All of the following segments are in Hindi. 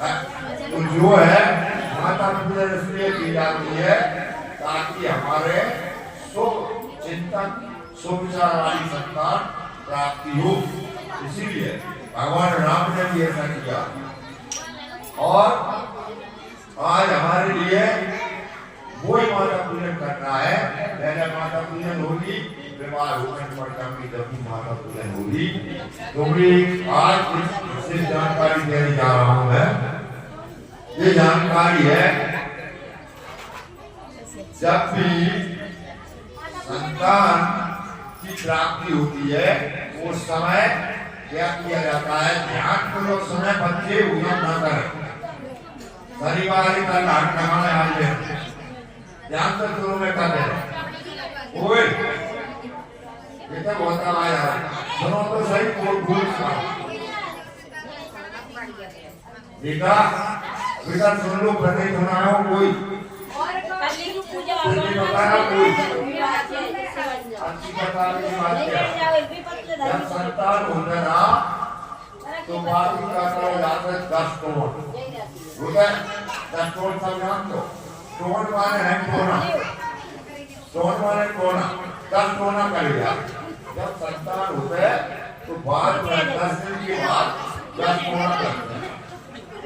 तो जो है माता पूजन इसलिए की जाती है ताकि हमारे शुभ चिंतन शुभ विचार वाली संतान प्राप्ति हो। इसीलिए भगवान राम ने भी ऐसा किया। और आज हमारे लिए वही माता पूजन करना है। पहले माता पूजन होगी, विवाह होने पर कभी जब भी माता पूजन होगी। तो मैं आज इस जानकारी देने जा रहा हूँ। मैं ये जानकारी है, जब भी संतान की प्राप्ति होती है उस समय क्या किया जाता है, ध्यान पूर्वक समय बच्चे उद्यम न करें। शनिवार का नाटक लगाने आए ध्यान से शुरू में कर दे। ओए ये तो बहुत आया है, सुनो तो सही कोई भूल सा बेटा बेटा सुन लो, पहले सुनाओ कोई बताना कोई अच्छी बता रही बात क्या। जब संतान होता ना तो बाकी का तो जाता है 10 करोड़ होता है। 10 करोड़ सब जान दो। करोड़ माने है कोना, करोड़ माने कोना, 10 कोना करेगा। जब संतान होता है तो बाद में 10 दिन के बाद 10 कोना करते हैं।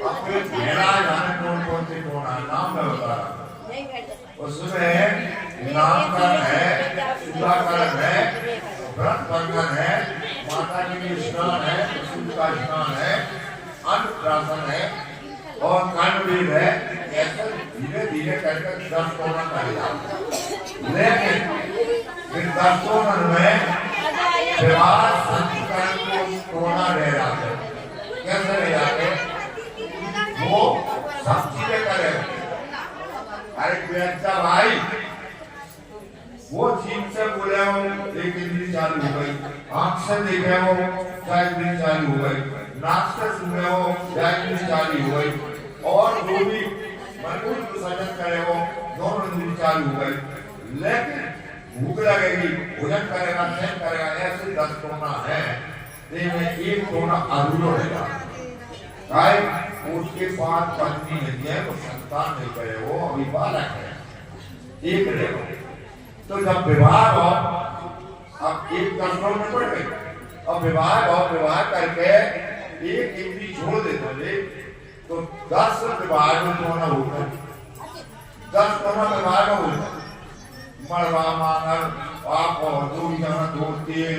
अब फिर मेरा जाने कौन कौन से कोना नाम मैं बता रहा हूँ। उसमें नामकरण है, शुद्धाकरण है, व्रत बंधन है, माता के लिए स्नान है, सूर्य का स्नान है, अन्नप्राशन है और कांडवीर है। ऐसे धीरे धीरे करके 10 कोना करेगा। लेकिन फिर 10 कोना में विवाह संस्करण को कोना रह जाते। कैसे रह जाते? वो सब चीजें करे। अरे बेटा भाई, वो चीज से बोले हो एक इंद्री चालू हो गई, आंख से देखे हो क्या इंद्री चालू हो गई, नाक से सुने हो क्या इंद्री चालू हो गई, और जो भी मन को विसर्जन करे हो दोनों इंद्री चालू हो गई। लेकिन भूख लगेगी, भोजन करेगा, शयन करेगा, ऐसे 10 कोना है। एक कोना अधूरा रहेगा। उसके बाद पत्नी नहीं है, वो संतान नहीं करे, वो अभी बालक है, एक रहेगा। तो जब विवाह हो, अब एक 10 करोड़ में पड़ गई, अब विवाह हो, विवाह करके एक इंद्री छोड़ देते तो 10 विवाह में कोना होता है। 10 कोना विवाह में होता है। मरवा मांगल आप और दो जन दो तेल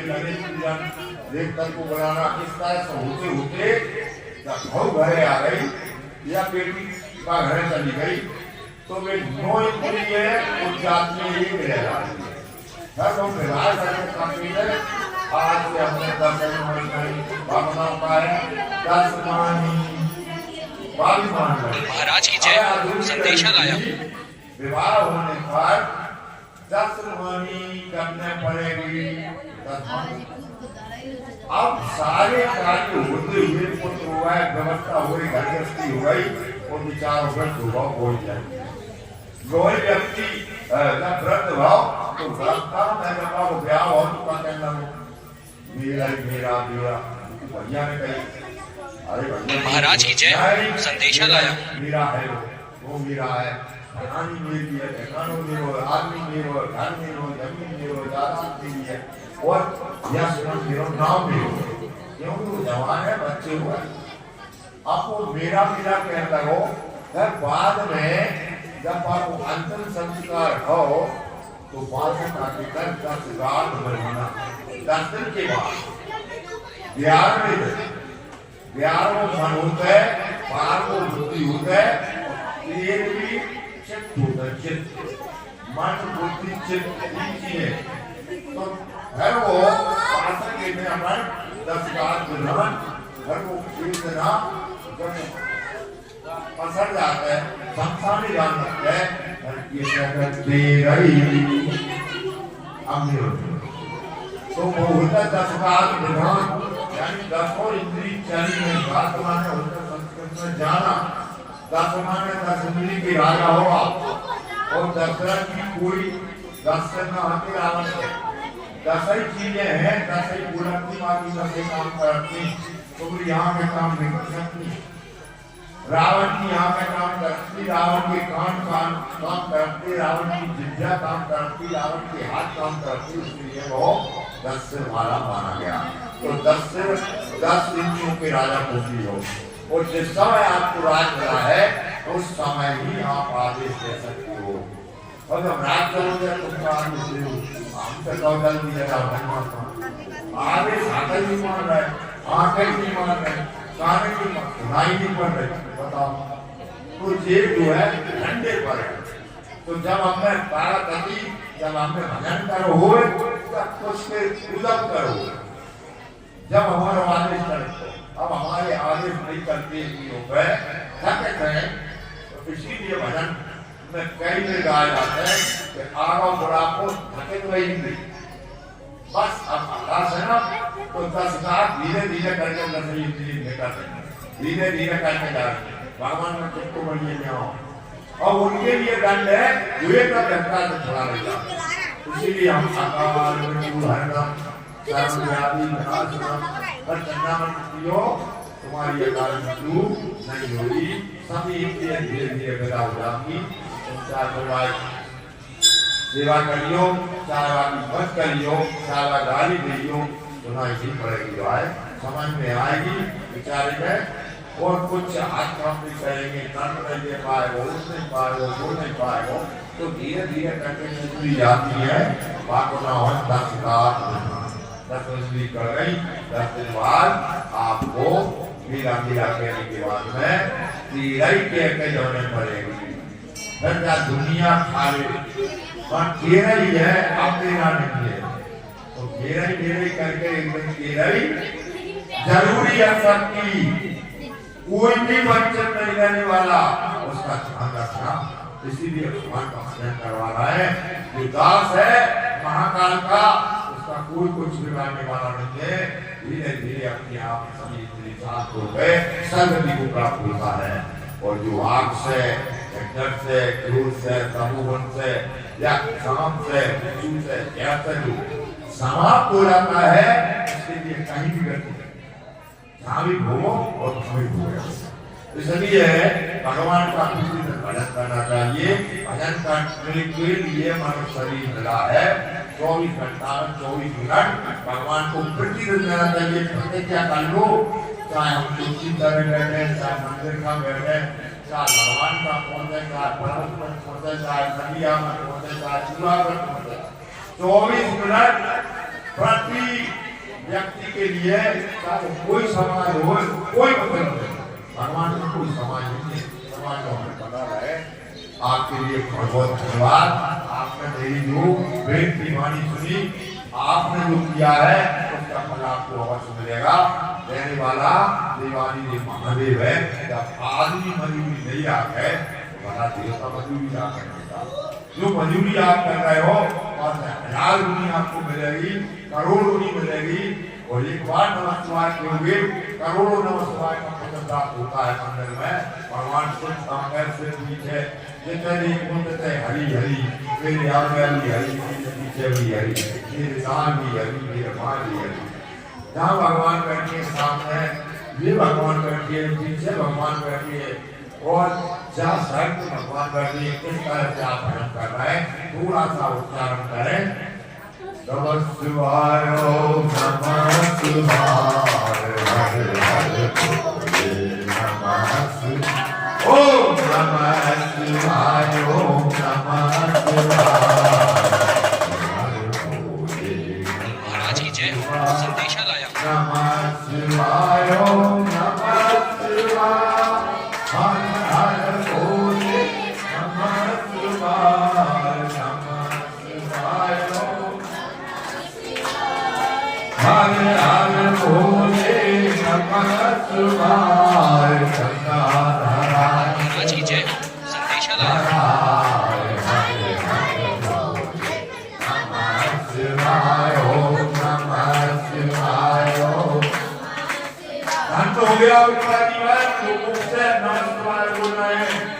देखकर को बनाना, इस तरह से होते होते जब घरे आ गई या बेटी का घर चली गई तो वे 9 इंद्री है उस जात में ही रह जाती है। तो विवाह करके काफी है। आज से हमने 10 भावना का है 10 मानी 22 मान महाराज की जय संदेशा लाया। विवाह होने पर 10 मानी करने पड़ेगी। अब सारे कार्य होते हुए पुत्र हुआ है, व्यवस्था हो गई, घर गृहस्थी हो गई और विचार हो गए, स्वभाव हो जाए। कोई व्यक्ति जब व्रत भाव तो व्रत का मैं कहता हूँ ब्याह हो तो कहना मेरा मेरा मेरा भैया ने कही अरे भैया महाराज की जय संदेशा लाया। मेरा है वो मेरा है, कहानी मेरी है, ठिकानों मेरे हो, आदमी मेरे हो, घर मेरे हो, जमीन मेरे हो, जायदाद मेरी है और यह मेरा नाम मेरे हो, क्योंकि वो जवान है, बच्चे हुए। आपको मेरा मेरा कहने लगो, फिर बाद में जब आपको अंतिम संस्कार हो तो बाद में आकर 10 रात महीना 10 दिन के बाद 11वें मन होता है, 12 बुद्धि होता है, 13वीं चित्त होता है। चित्त मन बुद्धि चित्त है। तो फिर वो पासा के में अपन 10 रात ग्रहण फिर वो एक दिना जब पसर जाता है संसार में जान लगता है ये कहते रही अमीर तो वो होता 10 रात ग्रहण यानी 10 इंद्री चली में बात माने होता संस्कृत में जाना। 10 माने 10 इंद्री की राजा हो आप और दशरथ की कोई 10 करना हाथी रावण है। 10 ही चीजें हैं, 10 ही बुलंदी बाकी 10 काम करती तो यहाँ में काम नहीं कर सकती। रावण की आंखें काम करती, रावण के कान काम करते, रावण की जिह्वा काम करती, रावण के हाथ काम करती, इसलिए वो 10 सिर वाला माना गया। तो 10 इंचों के राजा पूछी हो, और जिस समय आपको राज मिला है उस समय ही आप आदेश दे सकते हो। और जब राज करोगे तुमका आदेश दे, हम तो कौशल भी जगह आदेश हाथ नहीं मान रहे, आंखें नहीं मान रहे, कान की सुनाई नहीं पड़ रही, बताओ। तो ये जो है ठंडे पर है। तो जब हमें पारागति, जब हमें भजन करो हो, तब उसके उदम करो। जब हमारा आदेश करते, अब हमारे आदेश नहीं करते हो गए थक गए, तो इसीलिए भजन में कई में गाया जाता है कि आगा बुढ़ा को थके तो नहीं, बस अब 10 है ना, तो 10 का धीरे धीरे करके 10 निकल देंगे, धीरे धीरे करके जा रहे हैं। भगवान में तुमको बढ़िए जाओ, और उनके लिए दंड है जो एक घंटा से थोड़ा नहीं जाता। इसीलिए हम अकाल तुम्हारी अकाल मृत्यु नहीं होगी, सभी धीरे धीरे पैदा हो जाएगी। सेवा करियो, चाहे वाली मत करियो, चाहे गाली दियो, सुनाई नहीं पड़ेगी, जो है समझ में आएगी बेचारे में। और कुछ हाथ काम नहीं करेंगे, कान नहीं दे पाएगा, उठ नहीं पाएगा, बोल नहीं पाएगा, तो धीरे धीरे करके चुरी जाती है। बाको ना हो 10 उंगली कर गई, 10 दिन बाद आपको मीरा मीरा कहने के बाद में तीराई के जाने पड़ेगी। फिर क्या दुनिया खाले पर तेरा ही है, आप तेरा नहीं है, तो तेरा ही करके एकदम तेरा ही जरूरी है सबकी, कोई भी वंचित नहीं रहने वाला, उसका ध्यान रखना। इसीलिए भगवान का भजन करवा रहा है। जो दास है महाकाल का, उसका कोई कुछ बिगाड़ने वाला नहीं है। धीरे धीरे अपने आप सभी शांत हो गए, सर्वति को प्राप्त होता है। और जो आग से, डर से, क्रोध से, तमोगुण से या काम से, मृत्यु से, ऐसा जो समाप्त हो जाता है, इसके लिए कहीं भी गति जहाँ भी घूमो और कहीं घूमो। इसलिए भगवान का भजन करना चाहिए। भजन करने के लिए मनुष्य शरीर मिला है, 24 घंटा 24 मिनट भगवान को प्रतिदिन देना चाहिए। प्रतिज्ञा कर लो, चाहे हम तुलसी तरह बैठे, चाहे मंदिर का बैठे, चाहे भगवान का पहुंचे, चाहे पर्वत पर पहुंचे, चाहे नदिया में पहुंचे, चाहे चूल्हा पर पहुंचे, 24 मिनट प्रति व्यक्ति के लिए, चाहे कोई समाज हो, कोई मतलब नहीं, भगवान का कोई समाज नहीं है, समाज को हमें पता है। आपके लिए बहुत बहुत धन्यवाद। आपने मेरी जो बेनती वाणी सुनी, आपने जो किया है उसका फल आपको अवश्य मिलेगा। देने वाला देवानी महादेव है। जब आदमी मजदूरी नहीं आ गए तो बड़ा देवता मजदूरी आ करेगा। जो मजदूरी आप कर रहे हो, 1000 गुनी आपको मिलेगी, करोड़ों गुनी मिलेगी। और एक बार नमस्कार करोगे, करोड़ों नमस्कार का फल प्राप्त होता है। मंदिर में भगवान शुद्ध सामने से पीछे जितने कुंडते हरी हरी, मेरे आगे भी हरी, पीछे भी हरी, मेरे दान भी हरी, मेरे माँ भी हरी। जहाँ भगवान बैठिए सामने, ये भगवान बैठिए, पीछे भगवान बैठिए, और जहाँ साइड में भगवान बैठिए, किस तरह से आप भजन कर रहे हैं, थोड़ा सा उच्चारण करें। नमः शिवाय, नमः शिवाय, हरे हरे भोले, नमः शिवाय, ओम नमः शिवाय, ओम नमः शिवाय, हरे भोले। महाराज की जय, संदेशा लाया। नमः शिवाय, ओम नमः शिवाय, हरे हरे भोले, नमः शिवाय, नमः शिवाय, हरे हरे भोले, नमः शिवाय, महाराज की जय, संदेशा लाया। हरे हरे भोले, नमः शिवाय, ओम नमः शिवाय, ओम। अंत हो गया उनका जीवन, लोगों से नमः शिवाय बोल रहे हैं।